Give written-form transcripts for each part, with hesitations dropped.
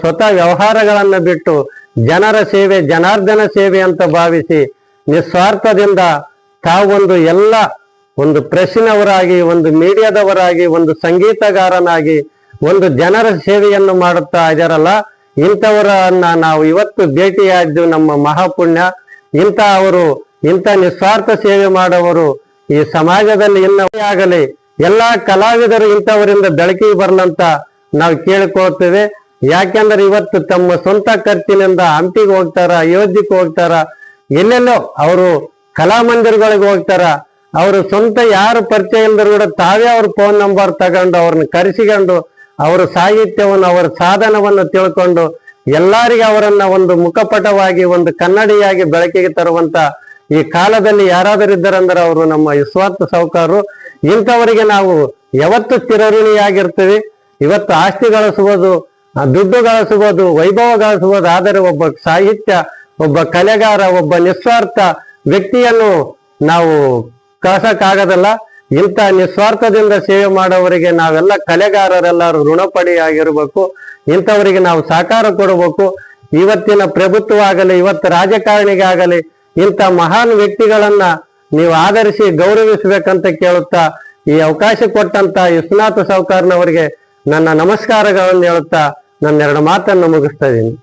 ಸ್ವತಃ ವ್ಯವಹಾರಗಳನ್ನ ಬಿಟ್ಟು ಜನರ ಸೇವೆ, ಜನಾರ್ದನ ಸೇವೆ ಅಂತ ಭಾವಿಸಿ ನಿಸ್ವಾರ್ಥದಿಂದ ತಾವೊಂದು ಒಂದು ಪ್ರೆಸ್ಸಿನವರಾಗಿ, ಒಂದು ಮೀಡಿಯಾದವರಾಗಿ, ಒಂದು ಸಂಗೀತಗಾರನಾಗಿ, ಒಂದು ಜನರ ಸೇವೆಯನ್ನು ಮಾಡುತ್ತಾ ಇದ್ದಾರಲ್ಲ, ಇಂಥವರನ್ನ ನಾವು ಇವತ್ತು ಭೇಟಿಯಾದ್ದು ನಮ್ಮ ಮಹಾಪುಣ್ಯ. ಇಂಥ ನಿಸ್ವಾರ್ಥ ಸೇವೆ ಮಾಡುವವರು ಈ ಸಮಾಜದಲ್ಲಿ ಆಗಲಿ, ಎಲ್ಲಾ ಕಲಾವಿದರು ಇಂಥವರಿಂದ ಬೆಳಕಿಗೆ ಬರಲಂತ ನಾವು ಕೇಳಿಕೊಳ್ತೇವೆ. ಯಾಕೆಂದ್ರೆ ಇವತ್ತು ತಮ್ಮ ಸ್ವಂತ ಖರ್ಚಿನಿಂದ ಹಂಪಿಗೆ ಹೋಗ್ತಾರ, ಅಯೋಧ್ಯಕ್ಕೆ ಹೋಗ್ತಾರ, ಎಲ್ಲೆಲ್ಲೋ ಅವರು ಕಲಾಮಂದಿರಗಳಿಗೆ ಹೋಗ್ತಾರ. ಅವರು ಸ್ವಂತ ಯಾರು ಪರಿಚಯ ಇಲ್ಲದ್ರು ಕೂಡ ತಾವೇ ಅವ್ರ ಫೋನ್ ನಂಬರ್ ತಗೊಂಡು ಅವ್ರನ್ನ ಕರೆಸಿಕೊಂಡು ಅವರ ಸಾಹಿತ್ಯವನ್ನು, ಅವರ ಸಾಧನವನ್ನು ತಿಳ್ಕೊಂಡು ಎಲ್ಲರಿಗೆ ಅವರನ್ನ ಒಂದು ಮುಖಪಟವಾಗಿ, ಒಂದು ಕನ್ನಡಿಯಾಗಿ ಬೆಳಕಿಗೆ ತರುವಂತ ಈ ಕಾಲದಲ್ಲಿ ಯಾರಾದರೂ ಇದ್ದಾರಂದ್ರೆ ಅವರು ನಮ್ಮ ನಿಸ್ವಾರ್ಥ ಸಾಹುಕಾರರು. ಇಂಥವರಿಗೆ ನಾವು ಯಾವತ್ತು ಚಿರಋಣಿಯಾಗಿರ್ತೀವಿ. ಇವತ್ತು ಆಸ್ತಿ ಗಳಿಸಬಹುದು, ದುಡ್ಡು ಗಳಿಸಬಹುದು, ವೈಭವ ಗಳಿಸಬಹುದು, ಆದರೆ ಒಬ್ಬ ಸಾಹಿತ್ಯ, ಒಬ್ಬ ಕಲೆಗಾರ, ಒಬ್ಬ ನಿಸ್ವಾರ್ಥ ವ್ಯಕ್ತಿಯನ್ನು ನಾವು ಕಳ್ಸಕ್ಕಾಗದಲ್ಲ. ಇಂಥ ನಿಸ್ವಾರ್ಥದಿಂದ ಸೇವೆ ಮಾಡೋವರಿಗೆ ನಾವೆಲ್ಲ ಕಲೆಗಾರರೆಲ್ಲರೂ ಋಣಪಡಿಯಾಗಿರ್ಬೇಕು. ಇಂಥವರಿಗೆ ನಾವು ಸಹಕಾರ ಕೊಡಬೇಕು. ಇವತ್ತಿನ ಪ್ರಭುತ್ವ ಆಗಲಿ, ಇವತ್ತು ರಾಜಕಾರಣಿಗಾಗಲಿ ಇಂಥ ಮಹಾನ್ ವ್ಯಕ್ತಿಗಳನ್ನ ನೀವು ಆಧರಿಸಿ ಗೌರವಿಸಬೇಕಂತ ಕೇಳುತ್ತಾ ಈ ಅವಕಾಶ ಕೊಟ್ಟಂತ ವಿಶ್ವನಾಥ ಸಾಹುಕಾರನವರಿಗೆ ನನ್ನ ನಮಸ್ಕಾರಗಳನ್ನು ಹೇಳುತ್ತಾ ನನ್ನೆರಡು ಮಾತನ್ನು ಮುಗಿಸ್ತಾ ಇದ್ದೀನಿ.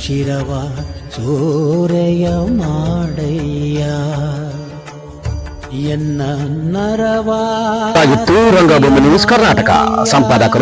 ಶಿರವ ಸೂರೆಯ ಮಾಡಯ್ಯ ಎನ್ನ ನರವಾ. ರಂಗಭೂಮಿ ನ್ಯೂಸ್ ಕರ್ನಾಟಕ ಸಂಪಾದಕರು